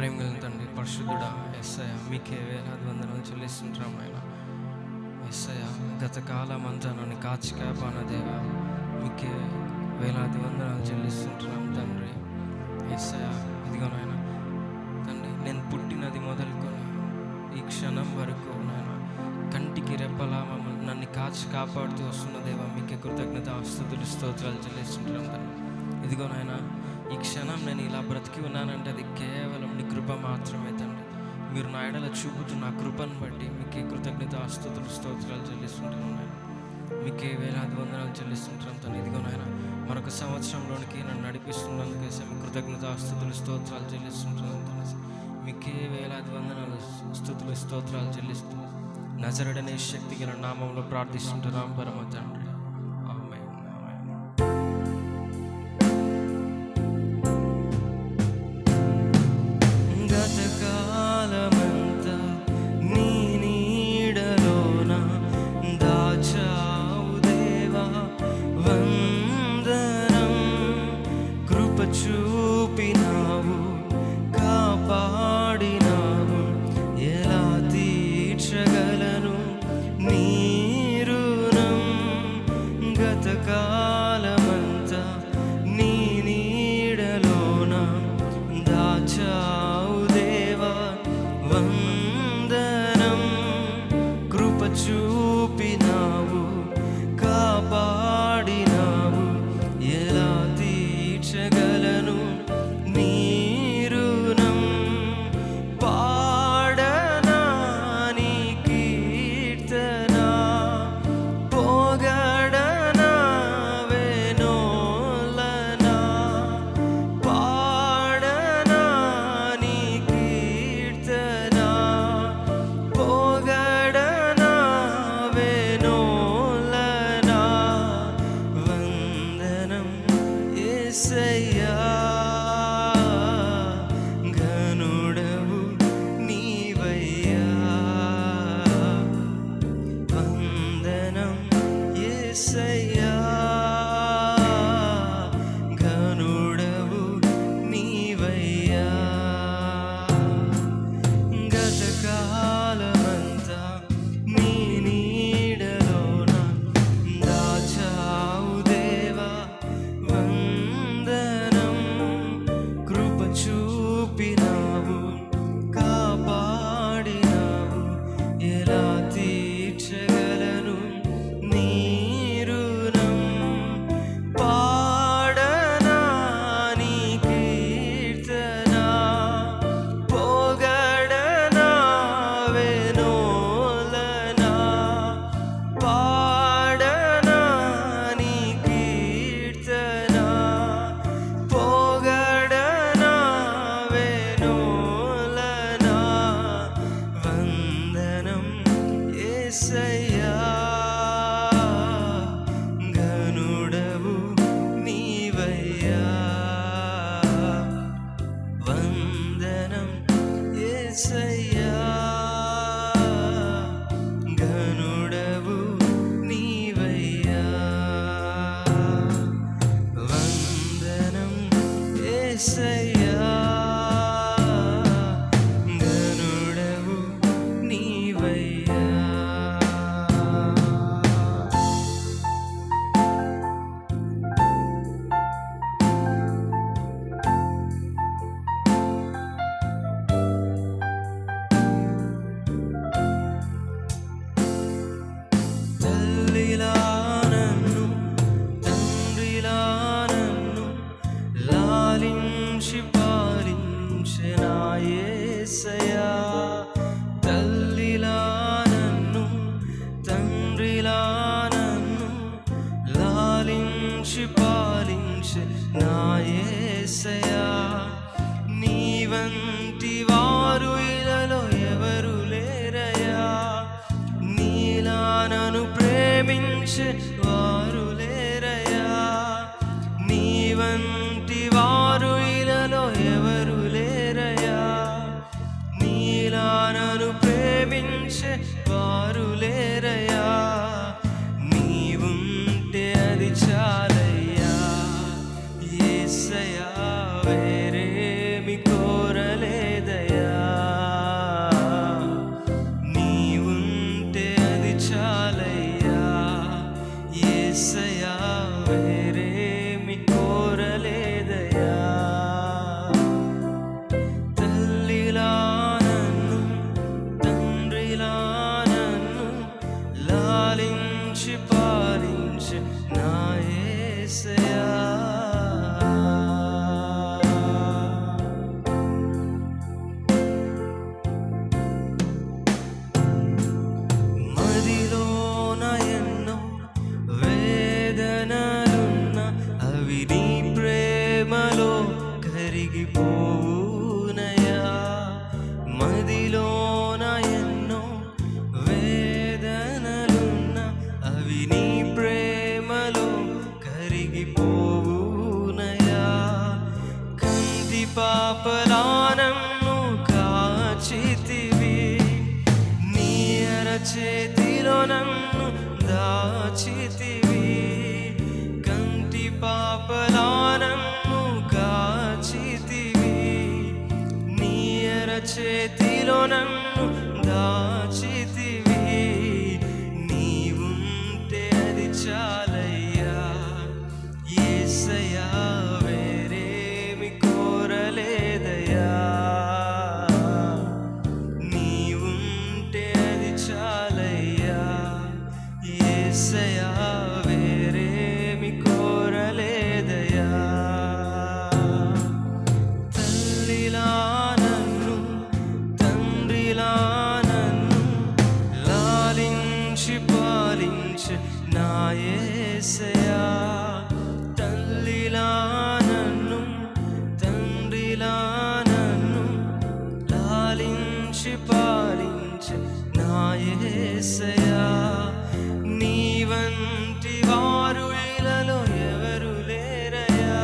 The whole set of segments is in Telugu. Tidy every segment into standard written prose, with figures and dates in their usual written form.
ప్రేమ కలిగిన తండ్రి, పరిశుద్ధుడా యేసయ్య, మీకే వేలాది వందనాలు చెల్లిస్తుంటాం ఆయన. యేసయ్య, గత కాలం అంతా నన్ను కాచి కాపాన దేవా, మీకే వేలాది వందనాలు చెల్లిస్తుంటున్నాం తండ్రి. యేసయ్య, ఇదిగో నాయన తండ్రి, నేను పుట్టినది మొదలుకొని ఈ క్షణం వరకు నాయన కంటికి రెప్పలా నన్ను కాచి కాపాడుతూ వస్తున్న దేవా, మీకే కృతజ్ఞత స్తుతులు స్తోత్రాలు చెల్లిస్తుంటున్నాం తండ్రి. ఇదిగో నాయన, ఈ క్షణం నేను ఇలా బ్రతికి ఉన్నానంటే అది కేవలం నీ కృప మాత్రమే తండ్రి. మీరు నా ఎడల చూపుతున్న ఆ కృపను బట్టి మీకే కృతజ్ఞత స్తుతులు స్తోత్రాలు చెల్లిస్తుంటున్నాను నాయన. మీకే వేలాది వందనాలు చెల్లిస్తుంటున్నాం తండ్రి. ఇదిగో నాయన, మరొక సంవత్సరంలోనికి నన్ను నడిపిస్తున్నందుకేసే మీ కృతజ్ఞత స్తుతులు స్తోత్రాలు చెల్లిస్తుంటున్నాను తండ్రి. మీకే వేలాది వందనాలు స్తుతులు స్తోత్రాలు చెల్లిస్తూ నజరుడనే శక్తి గల నామంలో ప్రార్థిస్తుంటున్నాం పరమ తండ్రి. చూపినావు, కాపాడినావు, ఎలా తీర్చగలను నీ రుణం. గత కాలమంతా నీ నీడలోన దాచావు దేవా, వందనం. కృప చూపినావు, కాపాడినావు, ఎలా తీర్చగలను నీ రుణం. పాడనా నీ కీర్తన, పొగడనా వెనోలనా. పాడనా నీ కీర్తన, పొగడనా వెనోలనా. వందనం యేసయ్యా, ఘనుడవు నీవయ్యా. వందనం యేసయ్యా, ఘనుడవు నీవయ్యా. గత కాలమంతా నీ నీడలోన దాచావు దేవా, వందనం. కృప చూపినావు, కాపాడినావు, ఎలా తీర్చగలను నీ రుణం. పాడనా నీ కీర్తన, పొగడనా వెనోలనా. పాడనా నీ కీర్తన, పొగడనా వెనోలనా. వందనం యేసయ్యా, ఘనుడవు నీవయ్యా. వందనం యేసయ్యా, ఘనుడవు నీవయ్యా. వందనం యేసయ్యా, ఘనుడవు నీవయ్యా. తల్లిలా నన్ను, తండ్రిలా నన్ను లాలించి పాలించిన యేసయ్యా. తల్లిలా నన్ను, తండ్రిలా నన్ను లాలించి పాలించిన యేసయ్యా. నీ వంటి వారు ఇలలో ఎవరు లేరయ్యా, నీలా నన్ను ప్రేమించే వారు లేరయ్యా. నీ వంటి వారు ఇలలో ఎవరు లేరయ్యా, నీలా నన్ను ప్రేమించే వారు లేరయ్యా. నీవుంటే అది చాలయ్యా యేసయ్యా, వేరేమి కోరలేదయ్యా. కరిగిపోవునయా. మదిలోన ఎన్నో వేదనలున్న అవి నీ ప్రేమలో కరిగిపోవునయా. కంటి పాపలా నన్ను కాచితివి, నీ అరచేతిలో నన్ను దాచితివి. కంటి పాపలా నన్ను కాచితివి, నీ అరచేతిలో నన్ను దాచితివి. నీవుంటే అది చాలయ్యా యేసయ్యా, వేరేమి కోరలేదయ్యా. నీవుంటే అది చాలయ్యా యేసయ్యా, వేరేమి కోరలేదయ్యా. తల్లిలా నన్ను తండ్రిలా నన్ను లాలించి పాలించే నా యేసయ్యా. తల్లిలా నన్ను తండ్రిలా నన్ను లాలించి పాలించే నా యేసయ్యా. నీ వంటి వారు ఇలలో ఎవరు లేరయ్యా,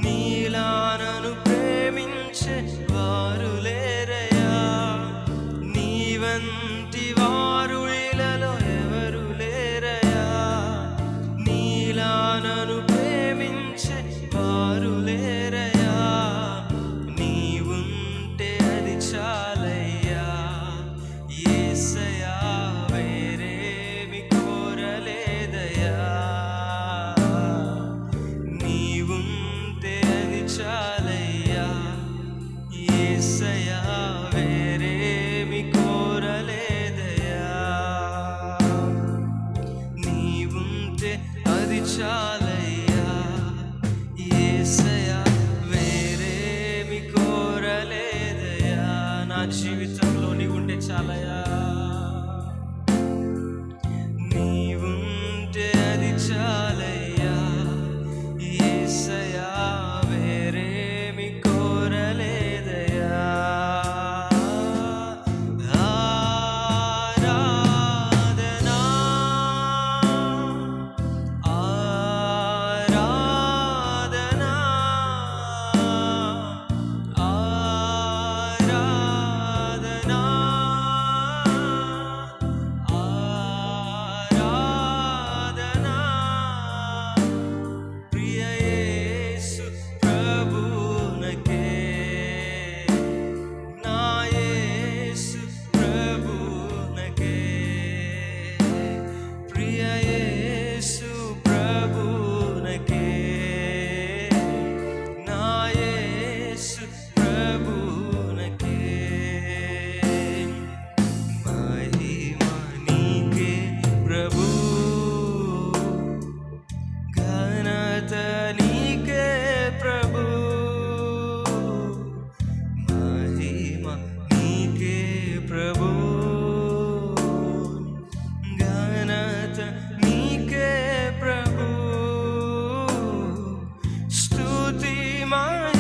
నీలా నన్ను ప్రేమించే వారు లేరయ్యా. నీ వంటి వారు ఇలలో ఎవరు లేరయ్యా, నీలా నన్ను ప్రేమించే వారు లేరయ్యా. నీవుంటే అది చాలయ్యా యేసయ్యా, వేరేమి కోరలేదయ్యా. నీవుంటే అది చాలయ్యా యేసయ్యా, వేరేమి కోరలేదయ్యా. నీవుంటే అది చాలయ్యా యేసయ్యా, వేరేమి కోరలేదయ్యా. నా జీవితంలో నీవుంటే చాలయ్యా. నీవుంటే అది చాలయ్యా యేసయ్యా, వేరేమి కోరలేదయ్యా. ఆరాధనా ఆరాధనా ఆరాధనా ఆరాధనా. ప్రియ యేసు ప్రభునకే, నా యేసు ప్రభునకే. ప్రియ యేసు ప్రభునకే, నా యేసు ప్రభునకే. మహిమ నీకే ప్రభు, ఘనత నీకే ప్రభు. మహిమ నీకే ప్రభు, ఘనత నీకే ప్రభు. స్తుతి మహిమ